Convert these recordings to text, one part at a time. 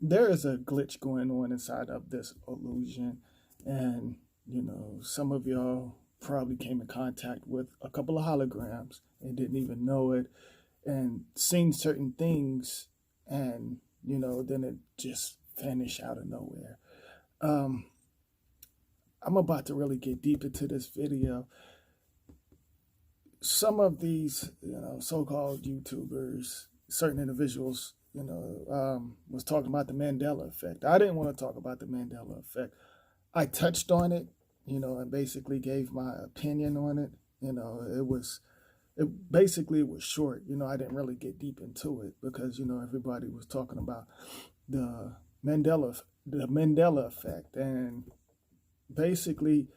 there is a glitch going on inside of this illusion, and some of y'all probably came in contact with a couple of holograms and didn't even know it, and seen certain things, and then it just vanished out of nowhere. Um, I'm about to really get deep into this video. Some of these, so-called YouTubers, certain individuals, was talking about the Mandela Effect. I didn't want to talk about the Mandela Effect. I touched on it, and basically gave my opinion on it. It basically was short. I didn't really get deep into it because everybody was talking about the Mandela Effect, and basically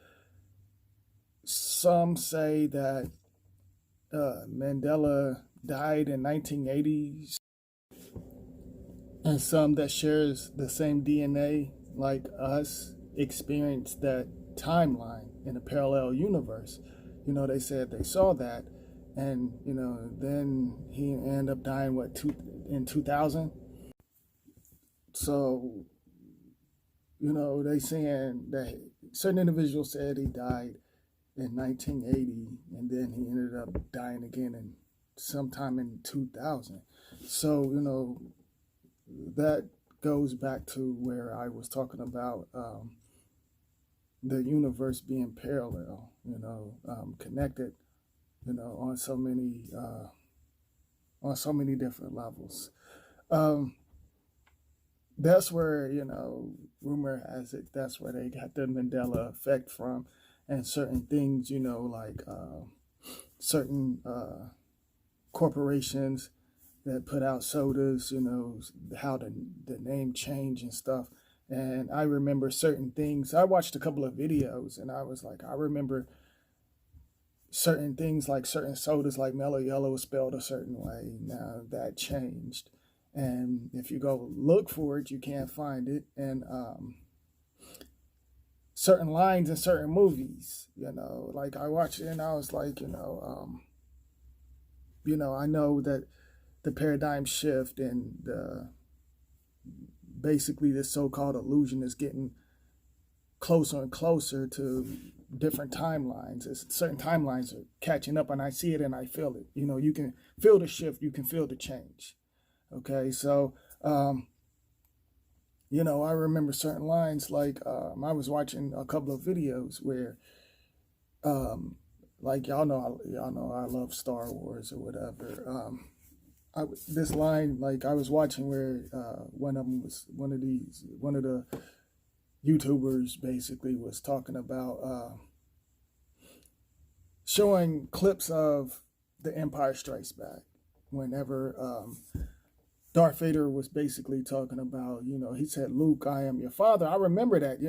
some say that Mandela died in 1980s, and some that shares the same DNA like us experienced that timeline in a parallel universe. They said they saw that, and then he ended up dying in 2000. So they saying that certain individuals said he died in 1980, and then he ended up dying again in sometime in 2000. So that goes back to where I was talking about the universe being parallel, connected, on so many different levels. That's where rumor has it that's where they got the Mandela Effect from, and certain things, like certain corporations that put out sodas, how the name changed and stuff. And I remember certain things. I watched a couple of videos, and I was like, I remember certain things, like certain sodas, like Mellow Yellow was spelled a certain way. Now that changed. And if you go look for it, you can't find it. And certain lines in certain movies, like I watched it and I was like, I know that the paradigm shift and basically this so-called illusion is getting closer and closer to different timelines. Certain timelines are catching up, and I see it and I feel it. You can feel the shift, you can feel the change. Okay, so I remember certain lines, like I was watching a couple of videos where like y'all know I love Star Wars or whatever. This line, like I was watching where one of the YouTubers basically was talking about showing clips of The Empire Strikes Back. Whenever Darth Vader was basically talking about, he said, "Luke, I am your father." I remember that.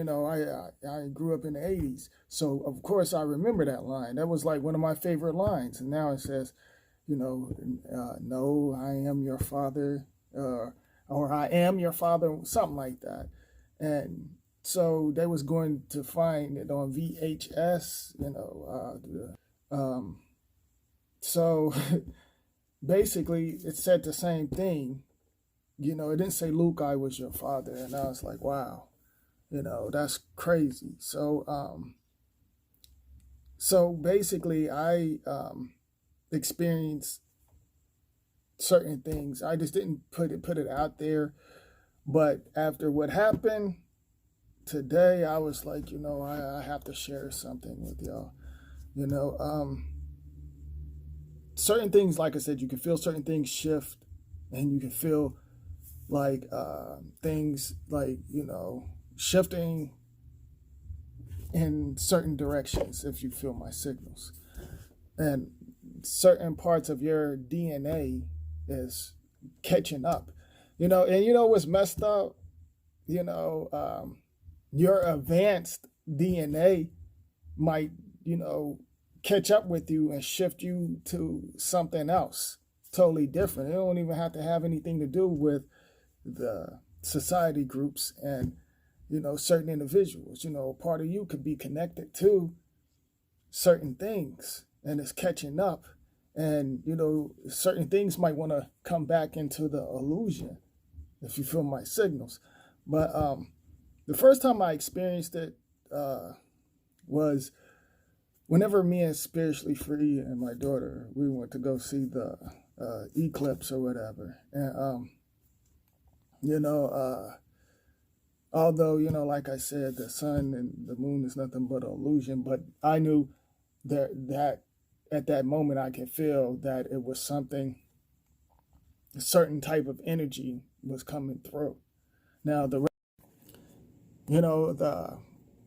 I grew up in the 80s, so of course I remember that line. That was like one of my favorite lines. And now it says, "No, I am your father," or "I am your father," something like that. And so they was going to find it on VHS, so basically it said the same thing. It didn't say, "Luke, I was your father." And I was like, wow, that's crazy. So basically I experienced certain things. I just didn't put it out there. But after what happened today, I was like, I have to share something with y'all. Certain things, like I said, you can feel certain things shift, and you can feel like things like, shifting in certain directions if you feel my signals. And certain parts of your DNA is catching up. And what's messed up? Your advanced DNA might, catch up with you and shift you to something else totally different. It don't even have to have anything to do with the society groups and, certain individuals. Part of you could be connected to certain things and it's catching up. And, certain things might want to come back into the illusion. if you feel my signals. But the first time I experienced it was whenever me and Spiritually Free and my daughter, we went to go see the Eclipse or whatever. And, you know, although, you know, like I said, the sun and the moon is nothing but an illusion, but I knew that at that moment I could feel that it was something, a certain type of energy was coming through. Now, the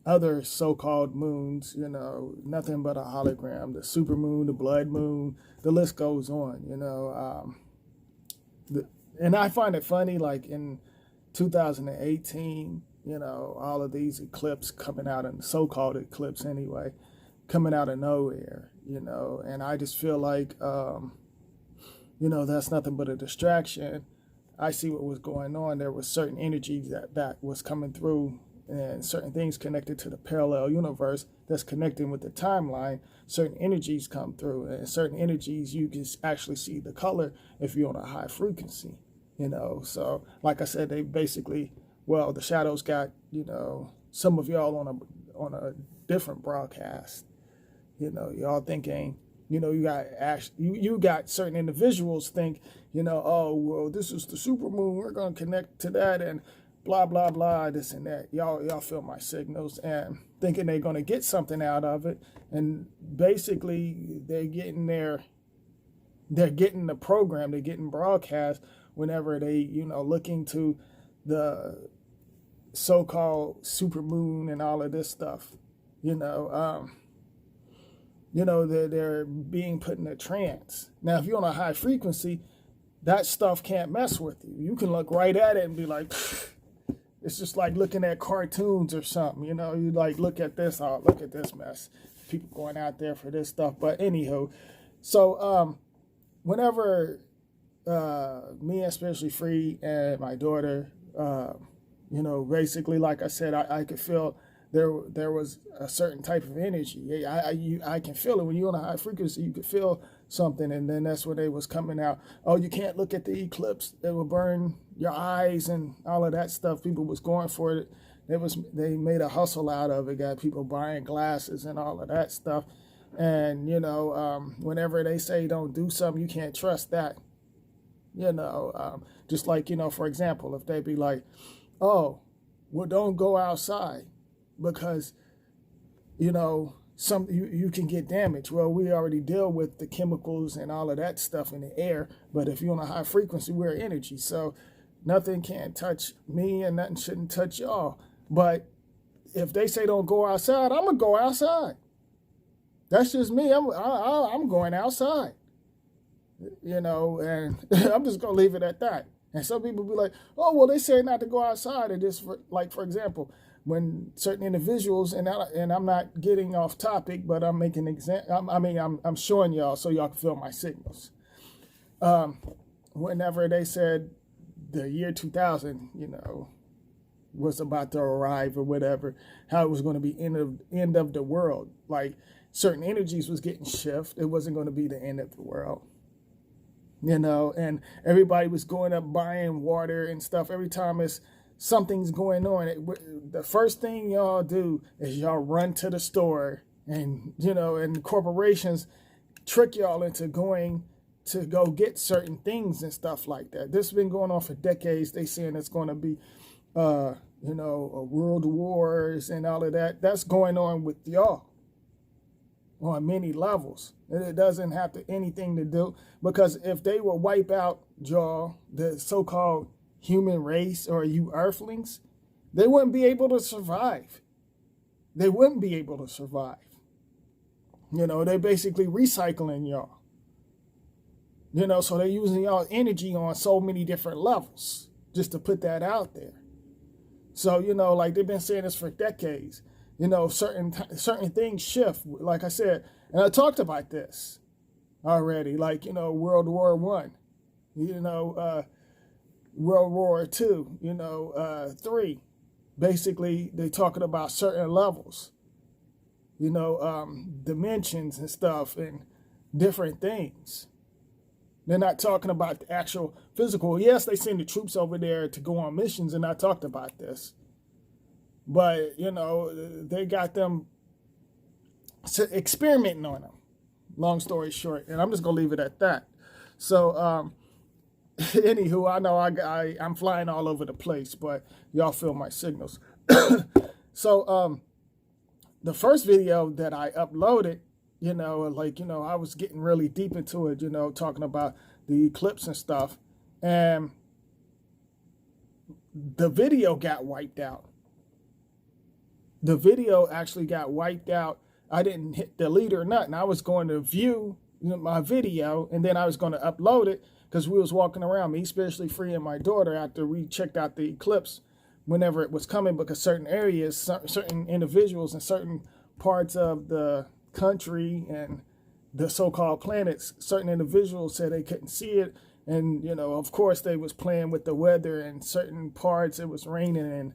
other so-called moons, you know, nothing but a hologram, the super moon, the blood moon, the list goes on, you know. And I find it funny, like in 2018, you know, all of these eclipses coming out, and so-called eclipse anyway, coming out of nowhere, you know, and I just feel like, you know, that's nothing but a distraction. I see what was going on. There was certain energy that was coming through, and certain things connected to the parallel universe that's connecting with the timeline. Certain energies come through, and certain energies you can actually see the color if you're on a high frequency, you know. So like I said, they basically, well, the shadows got, you know, some of y'all on a different broadcast, you know, y'all thinking, you know, you got certain individuals think, you know, oh, well, this is the supermoon, we're going to connect to that, and blah, blah, blah, this and that. Y'all feel my signals, and thinking they're going to get something out of it. And basically they're getting the program, they're getting broadcast whenever they, you know, look into the so-called supermoon and all of this stuff, you know. They're being put in a trance. Now, if you're on a high frequency, that stuff can't mess with you. You can look right at it and be like, it's just like looking at cartoons or something. You know, you like, look at this, oh, look at this mess. People going out there for this stuff. But anywho, so whenever me and Spiritually Free and my daughter, you know, basically, like I said, I could feel there was a certain type of energy. I can feel it when you're on a high frequency. You could feel something, and then that's when they was coming out. Oh, you can't look at the eclipse; it will burn your eyes and all of that stuff. People was going for it. They made a hustle out of it. Got people buying glasses and all of that stuff. And you know, whenever they say don't do something, you can't trust that. You know, just like, you know, for example, if they be like, oh, well, don't go outside, because, you know, you can get damaged. Well, we already deal with the chemicals and all of that stuff in the air, but if you're on a high frequency, we're energy, so nothing can touch me and nothing shouldn't touch y'all. But if they say don't go outside, I'm gonna go outside. That's just me. I'm going outside, you know, and I'm just gonna leave it at that. And some people be like, oh, well, they say not to go outside. And this, like, for example, when certain individuals, and I'm not getting off topic, but I'm making I'm showing y'all so y'all can feel my signals. Whenever they said the year 2000, you know, was about to arrive or whatever, how it was going to be end of the world, like certain energies was getting shifted. It wasn't going to be the end of the world. You know, and everybody was going up buying water and stuff. Every time something's going on, the first thing y'all do is y'all run to the store, and, you know, and corporations trick y'all into going to go get certain things and stuff like that. This has been going on for decades. They saying it's going to be, you know, world wars and all of that. That's going on with y'all on many levels. It doesn't have anything to do, because if they will wipe out y'all, the so-called human race, or you earthlings, they wouldn't be able to survive. They wouldn't be able to survive. You know, they're basically recycling y'all. You know, so they're using y'all energy on so many different levels, just to put that out there. So, you know, like they've been saying this for decades. You know, certain things shift, like I said, and I talked about this already, like, you know, World War I, you know, World War II, you know, III. Basically, they're talking about certain levels, you know, dimensions and stuff and different things. They're not talking about the actual physical. Yes, they send the troops over there to go on missions, and I talked about this. But, you know, they got them experimenting on them. Long story short. And I'm just going to leave it at that. So, anywho, I know I'm flying all over the place, but y'all feel my signals. So, the first video that I uploaded, you know, like, you know, I was getting really deep into it, you know, talking about the eclipse and stuff. And the video got wiped out. The video actually got wiped out. I didn't hit delete or nothing. I was going to view my video, and then I was going to upload it because we was walking around, me, Spiritually Free, and my daughter, after we checked out the eclipse whenever it was coming, because certain areas, certain individuals in certain parts of the country and the so-called planets, certain individuals said they couldn't see it. And, you know, of course, they was playing with the weather. In certain parts, it was raining and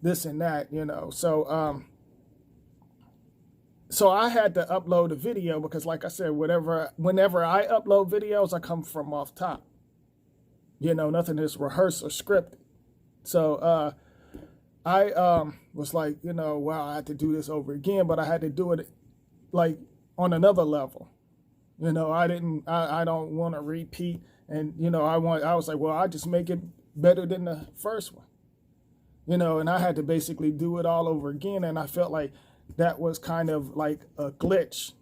this and that, you know. So, so I had to upload a video because, like I said, whenever I upload videos, I come from off top. You know, nothing is rehearsed or scripted. So I was like, you know, wow, I had to do this over again, but I had to do it like on another level. You know, I don't want to repeat. And, you know, I was like, well, I just make it better than the first one. You know, and I had to basically do it all over again. And I felt like that was kind of like a glitch.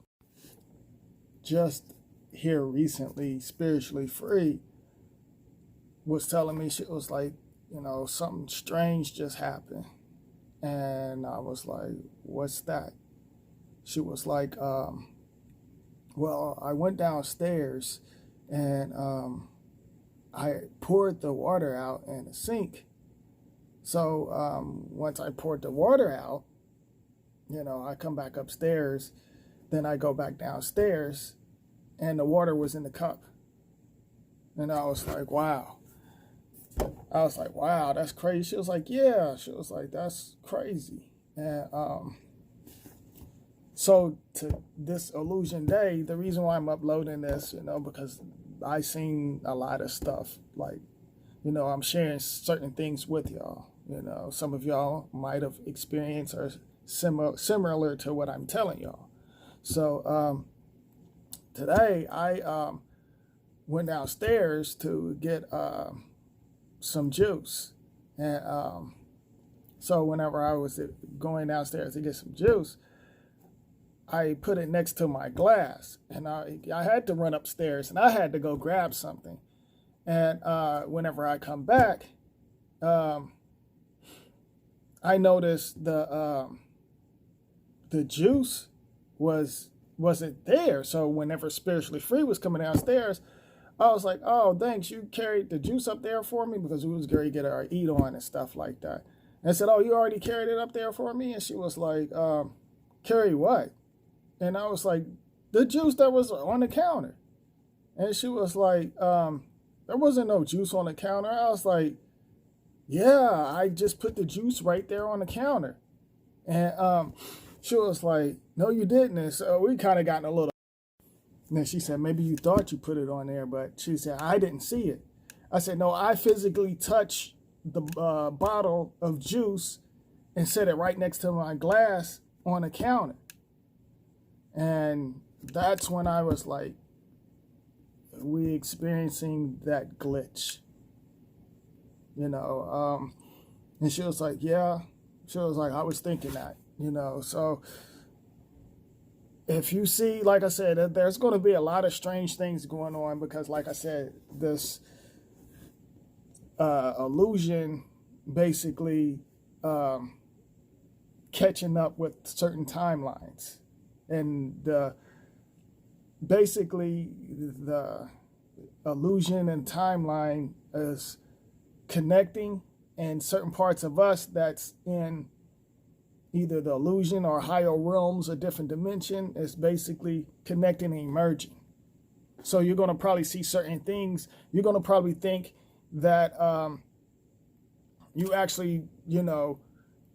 Just here recently, Spiritually Free was telling me, she was like, you know, something strange just happened. And I was like, what's that? She was like, well, I went downstairs and I poured the water out in the sink. So once I poured the water out, you know, I come back upstairs, then I go back downstairs, and the water was in the cup. And I was like, wow. I was like, wow, that's crazy. She was like, yeah. She was like, that's crazy. And so to this Illusion Day, the reason why I'm uploading this, you know, because I seen a lot of stuff. Like, you know, I'm sharing certain things with y'all. You know, some of y'all might have experienced or similar to what I'm telling y'all. So today I went downstairs to get some juice. And so whenever I was going downstairs to get some juice, I put it next to my glass, and I had to run upstairs, and I had to go grab something. And whenever I come back, I noticed the juice wasn't there. So whenever Spiritually Free was coming downstairs, I was like, oh, thanks, you carried the juice up there for me, because we was going to get our eat on and stuff like that. And I said, oh, you already carried it up there for me? And she was like, carry what? And I was like, the juice that was on the counter. And she was like, there wasn't no juice on the counter. I was like, yeah, I just put the juice right there on the counter. And she was like, no, you didn't. And so we kind of got in a little. And then she said, maybe you thought you put it on there, but she said, I didn't see it. I said, no, I physically touched the bottle of juice and set it right next to my glass on the counter. And that's when I was like, we experiencing that glitch, you know. And she was like, yeah. She was like, I was thinking that, you know. So if you see, like I said, there's going to be a lot of strange things going on, because like I said, this illusion basically catching up with certain timelines. And basically the illusion and timeline is connecting, and certain parts of us that's in either the illusion or higher realms, a different dimension, is basically connecting and merging. So you're going to probably see certain things. You're going to probably think that you actually, you know,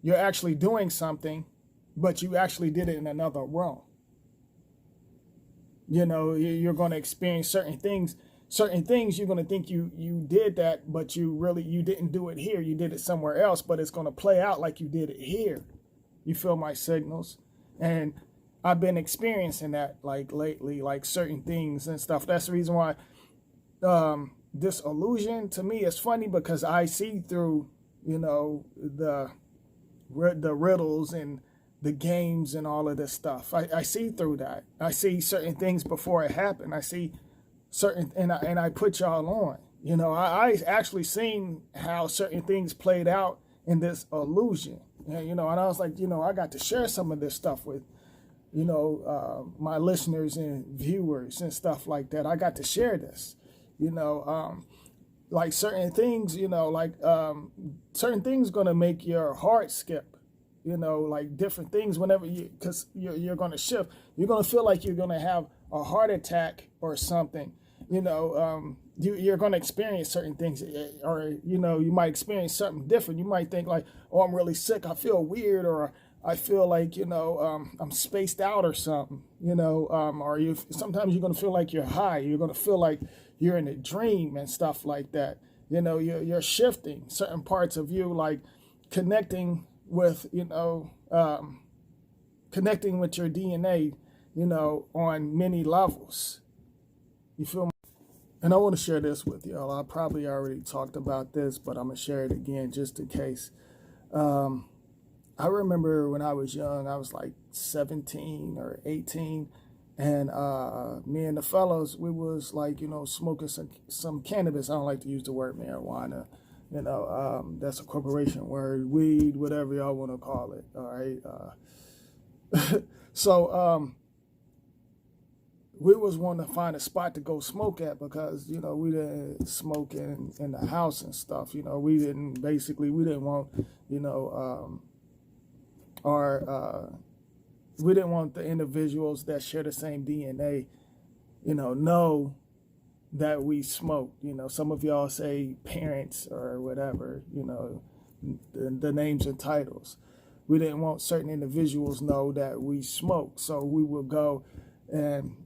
you're actually doing something, but you actually did it in another realm. You know, you're going to experience certain things. certain things you're going to think you did that, but you didn't do it here. You did it somewhere else, but it's going to play out like you did it here. You feel my signals? And I've been experiencing that like lately, like certain things and stuff. That's the reason why this illusion to me is funny, because I see through, the riddles and the games and all of this stuff. I see through that. I see certain things before it happened. I see certain, and I put y'all on. I actually seen how certain things played out in this illusion. And I was like, I got to share some of this stuff with, my listeners and viewers and stuff like that. I got to share this, like certain things, certain things gonna make your heart skip, like different things whenever because you're gonna shift. You're gonna feel like you're gonna have a heart attack or something. You're going to experience certain things, or, you might experience something different. You might think like, oh, I'm really sick. I feel weird, or I feel like, I'm spaced out or something, or sometimes you're going to feel like you're high. You're going to feel like you're in a dream and stuff like that. You're shifting certain parts of you, like connecting with, connecting with your DNA, on many levels. You feel me? And I want to share this with y'all. I probably already talked about this, but I'm going to share it again just in case. I remember when I was young, I was like 17 or 18, and me and the fellows, we was like, smoking some cannabis. I don't like to use the word marijuana. That's a corporation word, weed, whatever y'all want to call it. All right. So, we was wanting to find a spot to go smoke at, because, we didn't smoke in the house and stuff. We didn't want, we didn't want the individuals that share the same DNA, know that we smoke. Some of y'all say parents or whatever, the names and titles. We didn't want certain individuals know that we smoke. So we would go and,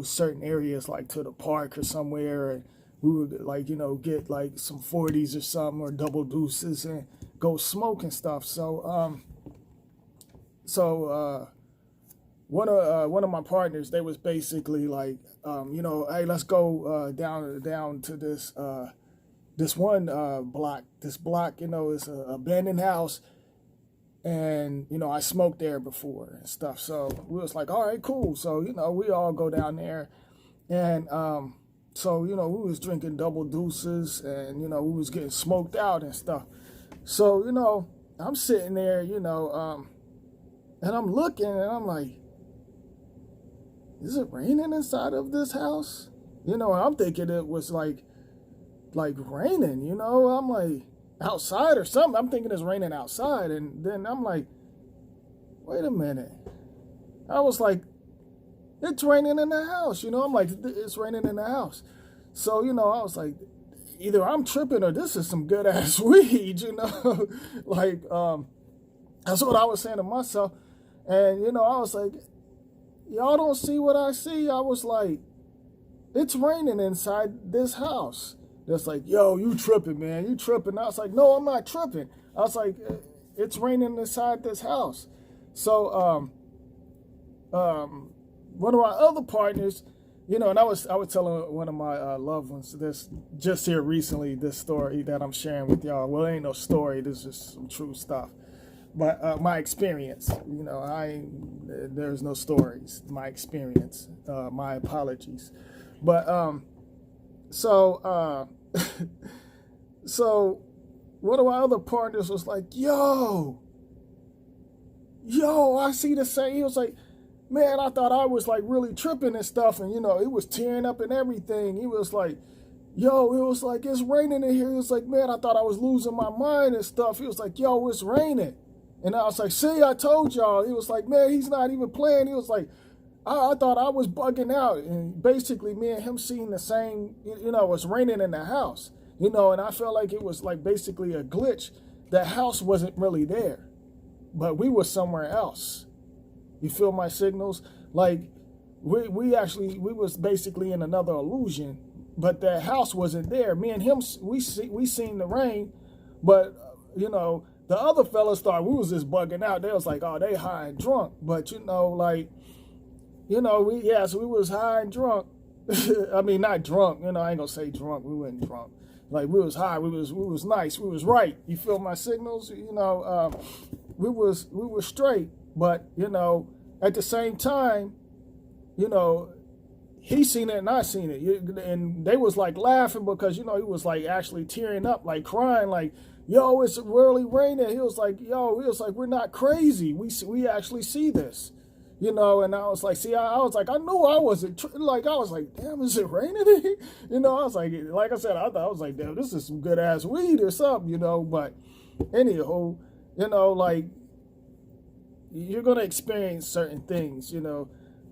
certain areas, like to the park or somewhere, and we would like, get like some 40s or something, or double deuces, and go smoke and stuff. So, one of my partners, they was basically like, hey, let's go down to this one block. This block, is an abandoned house. And, I smoked there before and stuff. So we was like, all right, cool. So, we all go down there. And so, we was drinking double deuces, and, we was getting smoked out and stuff. So, I'm sitting there, and I'm looking, and I'm like, is it raining inside of this house? And I'm thinking it was like raining, I'm like, outside or something. I'm thinking it's raining outside, and then I'm like, wait a minute. I was like, it's raining in the house, I'm like, it's raining in the house. So, I was like, either I'm tripping or this is some good ass weed, like, that's what I was saying to myself. And, I was like, y'all don't see what I see. I was like, it's raining inside this house. That's like, yo, you tripping, man. You tripping. I was like, no, I'm not tripping. I was like, it's raining inside this house. So, one of my other partners, and I was telling one of my loved ones this just here recently, this story that I'm sharing with y'all. Well, it ain't no story. This is some true stuff. But my experience, there's no stories. My experience, my apologies. But, so one of my other partners was like, yo, I see the same. He was like, man, I thought I was like really tripping and stuff. And, it was tearing up and everything. He was like, yo, it was like, it's raining in here. He was like, man, I thought I was losing my mind and stuff. He was like, yo, it's raining. And I was like, see, I told y'all. He was like, man, he's not even playing. He was like, I thought I was bugging out. And basically me and him seeing the same, it was raining in the house, and I felt like it was like basically a glitch. The house wasn't really there, but we were somewhere else. You feel my signals? Like we was basically in another illusion, but that house wasn't there. Me and him, we seen the rain, but the other fellas thought we was just bugging out. They was like, oh, they high and drunk. But so we was high and drunk. I mean, not drunk. I ain't gonna say drunk. We weren't drunk. Like, we was high. We was nice. We was right. You feel my signals? We was straight. But at the same time, he seen it and I seen it, and they was like laughing because he was like actually tearing up, like crying, like, yo, it's really raining. He was like, we're not crazy. We actually see this, and I was like, I was like, I knew I wasn't I was like, damn, is it raining? I was like I said, I was like, damn, this is some good ass weed or something, But anyhow, like, you're gonna experience certain things,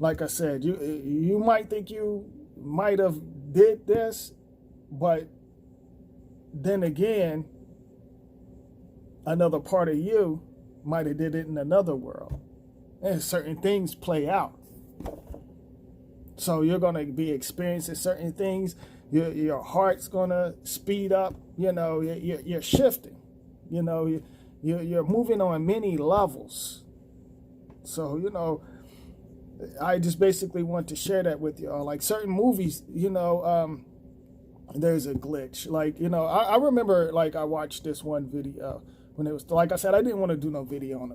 Like I said, you might think you might have did this, but then again, another part of you might have did it in another world, and certain things play out. So you're gonna be experiencing certain things. Your heart's gonna speed up. You're shifting. You're moving on many levels. So I just basically want to share that with y'all. Like, certain movies, there's a glitch. Like, I remember, like, I watched this one video when it was, like I said, I didn't want to do no video on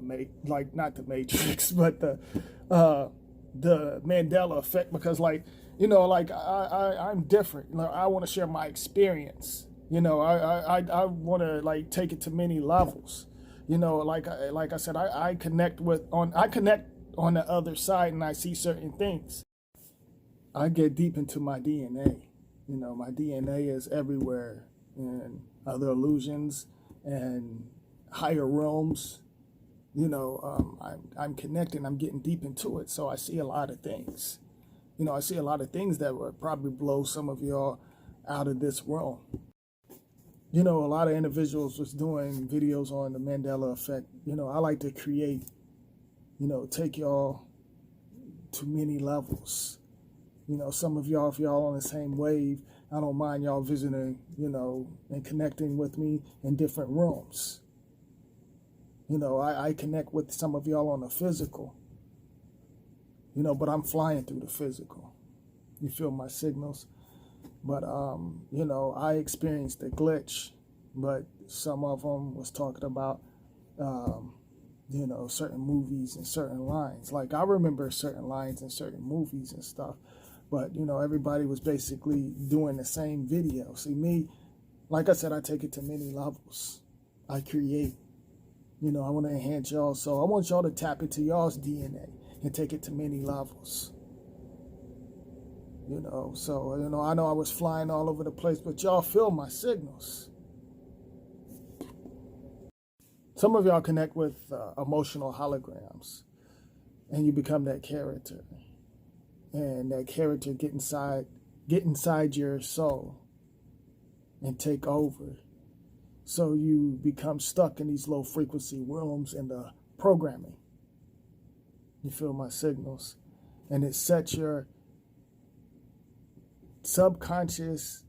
not the Matrix, but the Mandela Effect, because, like, I'm different. I want to share my experience. I want to, like, take it to many levels. Like I said, I connect on the other side, and I see certain things. I get deep into my DNA. My DNA is everywhere, and other illusions and higher realms. I'm connecting. I'm getting deep into it, so I see a lot of things. I see a lot of things that would probably blow some of y'all out of this realm. A lot of individuals was doing videos on the Mandela Effect. I like to create, take y'all to many levels. Some of y'all, if y'all on the same wave, I don't mind y'all visiting, and connecting with me in different rooms. I connect with some of y'all on the physical, but I'm flying through the physical. You feel my signals? But, I experienced a glitch, but some of them was talking about, certain movies and certain lines. Like, I remember certain lines in certain movies and stuff, but, everybody was basically doing the same video. See, me, like I said, I take it to many levels. I create, I want to enhance y'all. So I want y'all to tap into y'all's DNA and take it to many levels. So, I know I was flying all over the place, but y'all feel my signals. Some of y'all connect with emotional holograms, and you become that character. And that character get inside your soul and take over. So you become stuck in these low frequency realms in the programming. You feel my signals? And it sets your subconscious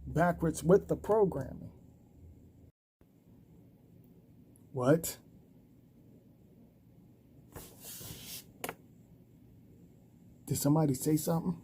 backwards with the programming. What? Did somebody say something?